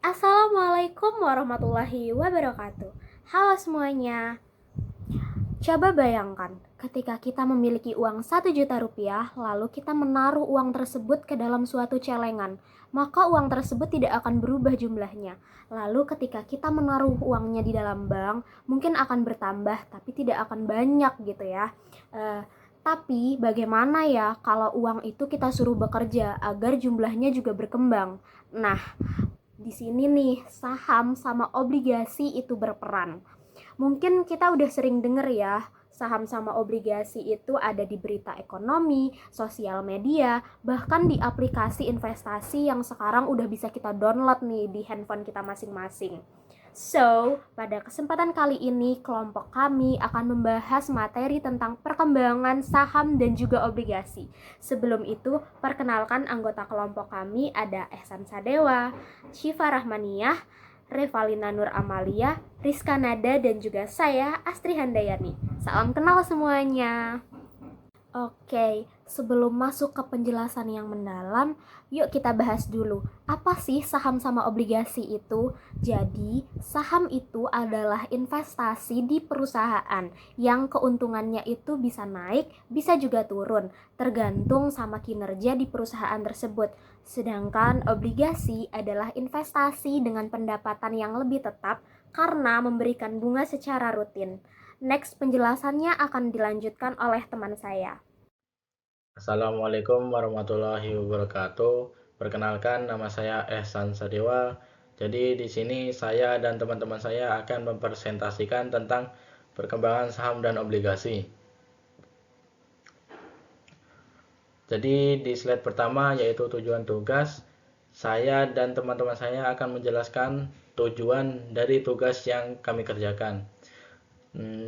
Assalamualaikum warahmatullahi wabarakatuh. Halo semuanya. Coba bayangkan, ketika kita memiliki uang 1 juta rupiah, lalu kita menaruh uang tersebut ke dalam suatu celengan, maka uang tersebut tidak akan berubah jumlahnya. Lalu ketika kita menaruh uangnya di dalam bank, mungkin akan bertambah, tapi tidak akan banyak gitu ya. Tapi bagaimana ya kalau uang itu kita suruh bekerja agar jumlahnya juga berkembang? Nah, di sini nih saham sama obligasi itu berperan. Mungkin kita udah sering denger ya, saham sama obligasi itu ada di berita ekonomi, sosial media, bahkan di aplikasi investasi yang sekarang udah bisa kita download nih di handphone kita masing-masing. So, pada kesempatan kali ini kelompok kami akan membahas materi tentang perkembangan saham dan juga obligasi. Sebelum itu, perkenalkan anggota kelompok kami ada Ehsan Sadewa, Syifa Rahmaniyah, Revalina Nur Amalia, Rizka Nada, dan juga saya, Astri Handayani. Salam kenal semuanya. Oke, sebelum masuk ke penjelasan yang mendalam, yuk kita bahas dulu. Apa sih saham sama obligasi itu? Jadi, saham itu adalah investasi di perusahaan yang keuntungannya itu bisa naik, bisa juga turun, tergantung sama kinerja di perusahaan tersebut. Sedangkan obligasi adalah investasi dengan pendapatan yang lebih tetap karena memberikan bunga secara rutin. Next, penjelasannya akan dilanjutkan oleh teman saya. Assalamualaikum warahmatullahi wabarakatuh. Perkenalkan, nama saya Ehsan Sadewa. Jadi di sini saya dan teman-teman saya akan mempresentasikan tentang perkembangan saham dan obligasi. Jadi di slide pertama yaitu tujuan tugas, saya dan teman-teman saya akan menjelaskan tujuan dari tugas yang kami kerjakan.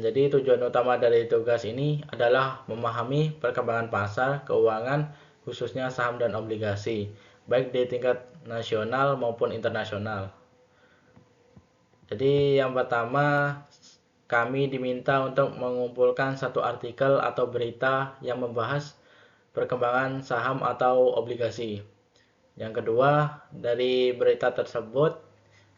Jadi tujuan utama dari tugas ini adalah memahami perkembangan pasar keuangan khususnya saham dan obligasi, baik di tingkat nasional maupun internasional. Jadi yang pertama, kami diminta untuk mengumpulkan satu artikel atau berita yang membahas perkembangan saham atau obligasi. Yang kedua, dari berita tersebut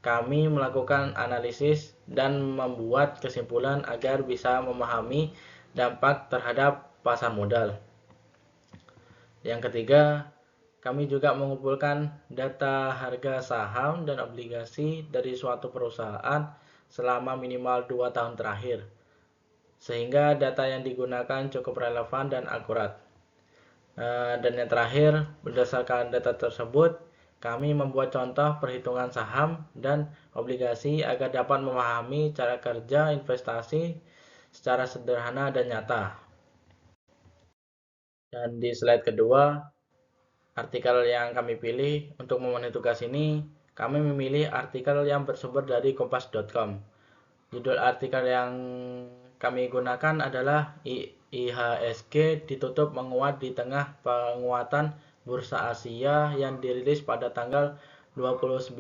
kami melakukan analisis dan membuat kesimpulan agar bisa memahami dampak terhadap pasar modal. Yang ketiga, kami juga mengumpulkan data harga saham dan obligasi dari suatu perusahaan selama minimal 2 tahun terakhir, sehingga data yang digunakan cukup relevan dan akurat. Dan yang terakhir, berdasarkan data tersebut, kami membuat contoh perhitungan saham dan obligasi agar dapat memahami cara kerja investasi secara sederhana dan nyata. Dan di slide kedua, artikel yang kami pilih untuk memenuhi tugas ini, kami memilih artikel yang bersumber dari kompas.com. Judul artikel yang kami gunakan adalah IHSG ditutup menguat di tengah penguatan Bursa Asia yang dirilis pada tanggal 29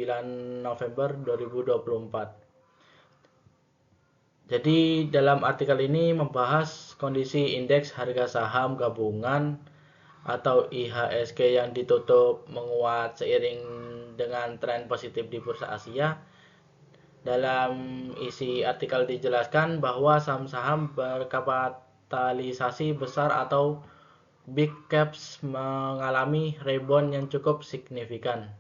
November 2024. Jadi dalam artikel ini membahas kondisi indeks harga saham gabungan atau IHSG yang ditutup menguat seiring dengan tren positif di Bursa Asia. Dalam isi artikel dijelaskan bahwa saham-saham berkapitalisasi besar atau big caps mengalami rebound yang cukup signifikan.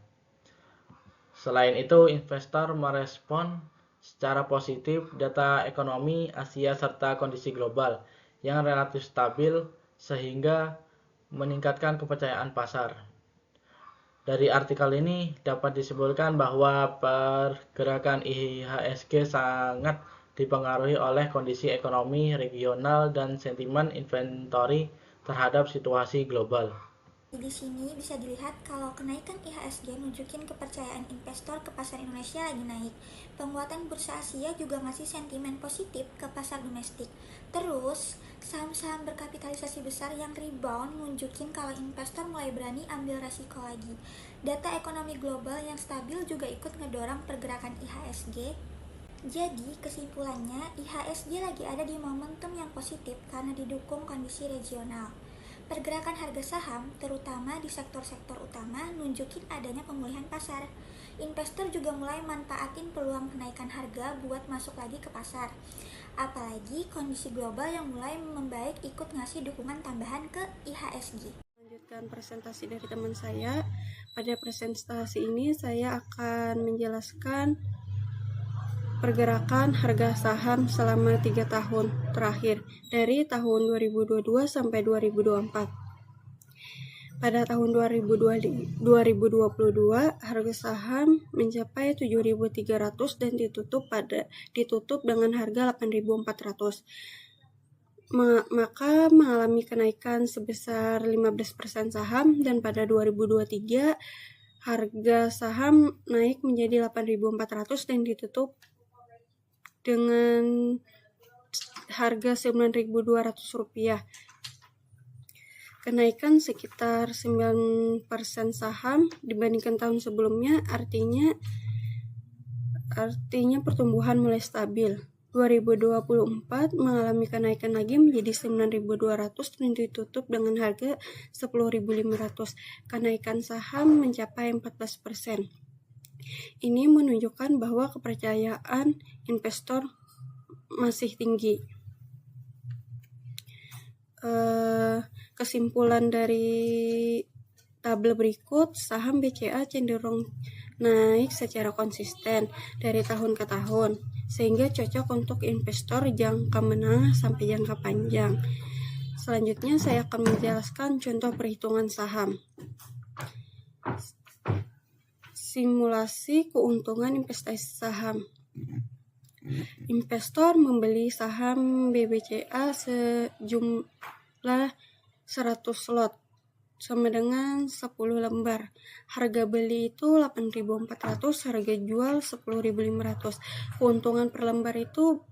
Selain itu, investor merespon secara positif data ekonomi Asia serta kondisi global yang relatif stabil sehingga meningkatkan kepercayaan pasar. Dari artikel ini dapat disimpulkan bahwa pergerakan IHSG sangat dipengaruhi oleh kondisi ekonomi regional dan sentimen inventory terhadap situasi global. Di sini bisa dilihat kalau kenaikan IHSG nunjukin kepercayaan investor ke pasar Indonesia lagi naik. Penguatan bursa Asia juga ngasih sentimen positif ke pasar domestik. Terus, saham-saham berkapitalisasi besar yang rebound nunjukin kalau investor mulai berani ambil resiko lagi. Data ekonomi global yang stabil juga ikut ngedorong pergerakan IHSG. Jadi, kesimpulannya IHSG lagi ada di momentum yang positif karena didukung kondisi regional. Pergerakan harga saham, terutama di sektor-sektor utama, nunjukin adanya pemulihan pasar. Investor juga mulai manfaatin peluang kenaikan harga buat masuk lagi ke pasar. Apalagi kondisi global yang mulai membaik ikut ngasih dukungan tambahan ke IHSG. Lanjutkan presentasi dari teman saya. Pada presentasi ini saya akan menjelaskan pergerakan harga saham selama 3 tahun terakhir dari tahun 2022 sampai 2024. Pada tahun 2022, harga saham mencapai 7.300 dan ditutup dengan harga 8.400. Maka mengalami kenaikan sebesar 15% saham, dan pada 2023 harga saham naik menjadi 8.400 dan ditutup dengan harga Rp9.200. Kenaikan sekitar 9% saham dibandingkan tahun sebelumnya, artinya pertumbuhan mulai stabil. 2024 mengalami kenaikan lagi menjadi 9.200 dan ditutup dengan harga 10.500. Kenaikan saham mencapai 14%. Ini menunjukkan bahwa kepercayaan investor masih tinggi. Kesimpulan dari tabel berikut, saham BCA cenderung naik secara konsisten dari tahun ke tahun, sehingga cocok untuk investor jangka menengah sampai jangka panjang. Selanjutnya saya akan menjelaskan contoh perhitungan saham. Simulasi keuntungan investasi saham. Investor membeli saham BBCA sejumlah 100 lot sama dengan 10 lembar. Harga beli itu 8.400, harga jual 10.500. Keuntungan per lembar itu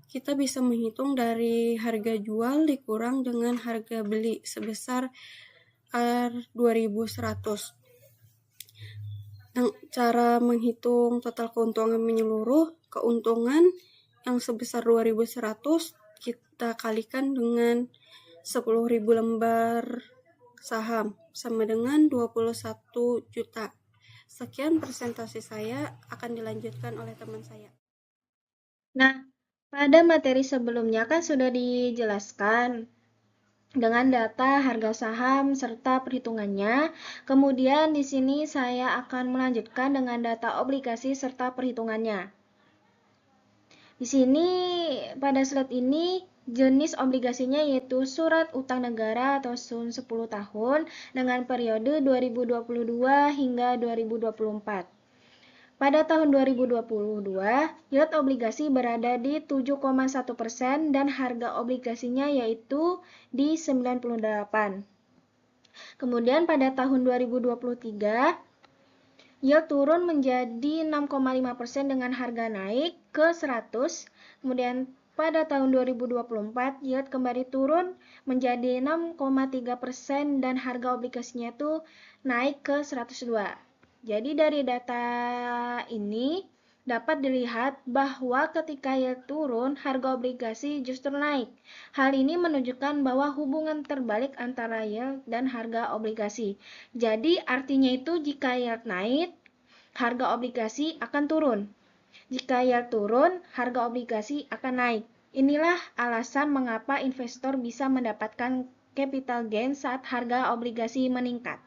kita bisa menghitung dari harga jual dikurang dengan harga beli sebesar R2.100. Cara menghitung total keuntungan menyeluruh, keuntungan yang sebesar 2.100 kita kalikan dengan 10.000 lembar saham sama dengan 21 juta. Sekian presentasi saya, akan dilanjutkan oleh teman saya. Nah, pada materi sebelumnya kan sudah dijelaskan dengan data harga saham serta perhitungannya. Kemudian di sini saya akan melanjutkan dengan data obligasi serta perhitungannya. Di sini pada slide ini jenis obligasinya yaitu surat utang negara atau SUN 10 tahun dengan periode 2022 hingga 2024. Pada tahun 2022, yield obligasi berada di 7,1% dan harga obligasinya yaitu di 98. Kemudian pada tahun 2023, yield turun menjadi 6,5% dengan harga naik ke 100. Kemudian pada tahun 2024, yield kembali turun menjadi 6,3% dan harga obligasinya itu naik ke 102. Jadi dari data ini dapat dilihat bahwa ketika yield turun, harga obligasi justru naik. Hal ini menunjukkan bahwa hubungan terbalik antara yield dan harga obligasi. Jadi artinya itu jika yield naik, harga obligasi akan turun. Jika yield turun, harga obligasi akan naik. Inilah alasan mengapa investor bisa mendapatkan capital gain saat harga obligasi meningkat.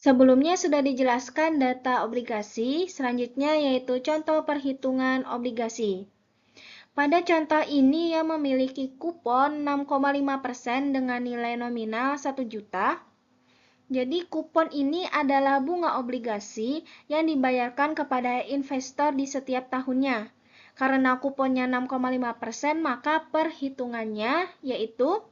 Sebelumnya sudah dijelaskan data obligasi, selanjutnya yaitu contoh perhitungan obligasi. Pada contoh ini ia memiliki kupon 6,5% dengan nilai nominal 1 juta. Jadi kupon ini adalah bunga obligasi yang dibayarkan kepada investor di setiap tahunnya. Karena kuponnya 6,5%, maka perhitungannya yaitu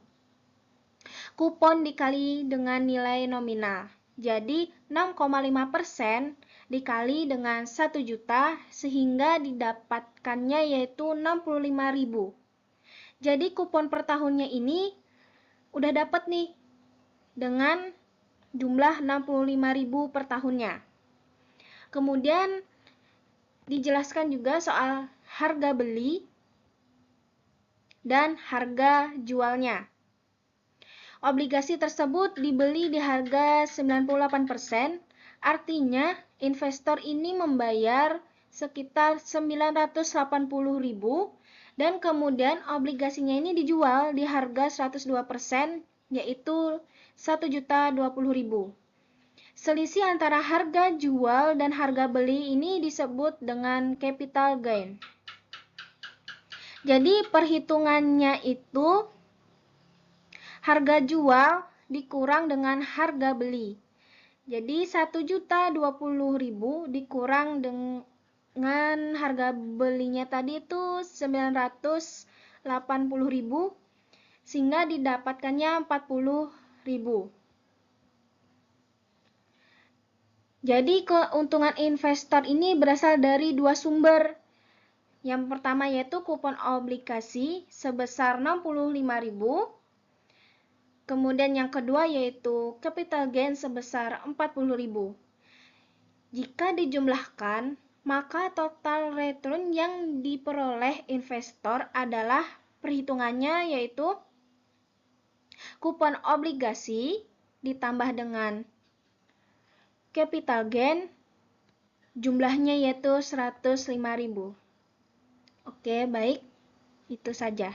kupon dikali dengan nilai nominal. Jadi 6,5% dikali dengan 1 juta sehingga didapatkannya yaitu 65.000. Jadi kupon per tahunnya ini udah dapat nih dengan jumlah 65.000 per tahunnya. Kemudian dijelaskan juga soal harga beli dan harga jualnya. obligasi tersebut dibeli di harga 98%, artinya investor ini membayar sekitar 980.000 dan kemudian obligasinya ini dijual di harga 102%, yaitu 1.020.000. Selisih antara harga jual dan harga beli ini disebut dengan capital gain. Jadi perhitungannya itu harga jual dikurang dengan harga beli. Jadi 1.020.000 dikurang dengan harga belinya tadi itu 980.000 sehingga didapatkannya 40.000. Jadi keuntungan investor ini berasal dari dua sumber. Yang pertama yaitu kupon obligasi sebesar 65.000. Kemudian yang kedua yaitu capital gain sebesar 40.000. Jika dijumlahkan, maka total return yang diperoleh investor adalah perhitungannya yaitu kupon obligasi ditambah dengan capital gain jumlahnya yaitu 105.000. Oke, baik. Itu saja.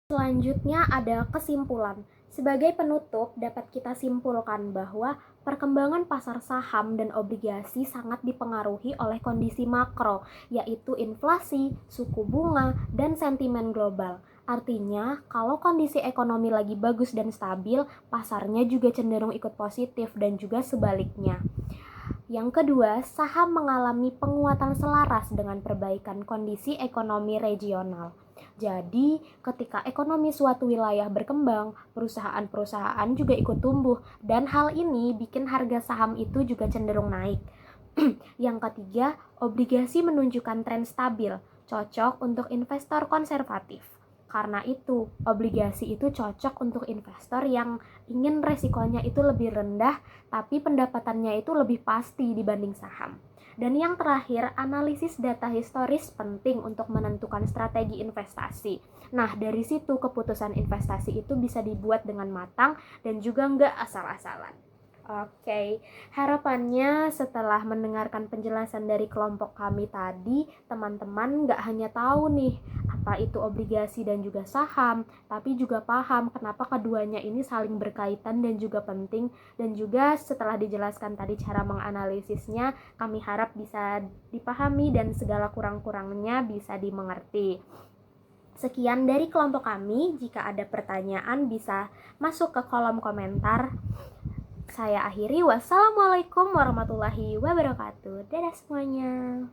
Selanjutnya ada kesimpulan. Sebagai penutup, dapat kita simpulkan bahwa perkembangan pasar saham dan obligasi sangat dipengaruhi oleh kondisi makro, yaitu inflasi, suku bunga, dan sentimen global. Artinya, kalau kondisi ekonomi lagi bagus dan stabil, pasarnya juga cenderung ikut positif dan juga sebaliknya. Yang kedua, saham mengalami penguatan selaras dengan perbaikan kondisi ekonomi regional. Jadi, ketika ekonomi suatu wilayah berkembang, perusahaan-perusahaan juga ikut tumbuh, dan hal ini bikin harga saham itu juga cenderung naik. Yang ketiga, obligasi menunjukkan tren stabil, cocok untuk investor konservatif. Karena itu, obligasi itu cocok untuk investor yang ingin resikonya itu lebih rendah, tapi pendapatannya itu lebih pasti dibanding saham. Dan yang terakhir, analisis data historis penting untuk menentukan strategi investasi. Nah, dari situ keputusan investasi itu bisa dibuat dengan matang dan juga nggak asal-asalan. Oke, harapannya setelah mendengarkan penjelasan dari kelompok kami tadi, teman-teman nggak hanya tahu nih apa itu obligasi dan juga saham, tapi juga paham kenapa keduanya ini saling berkaitan dan juga penting. Dan juga setelah dijelaskan tadi cara menganalisisnya, kami harap bisa dipahami dan segala kurang-kurangnya bisa dimengerti. Sekian dari kelompok kami, jika ada pertanyaan bisa masuk ke kolom komentar. Saya akhiri, wassalamualaikum warahmatullahi wabarakatuh. Dadah semuanya.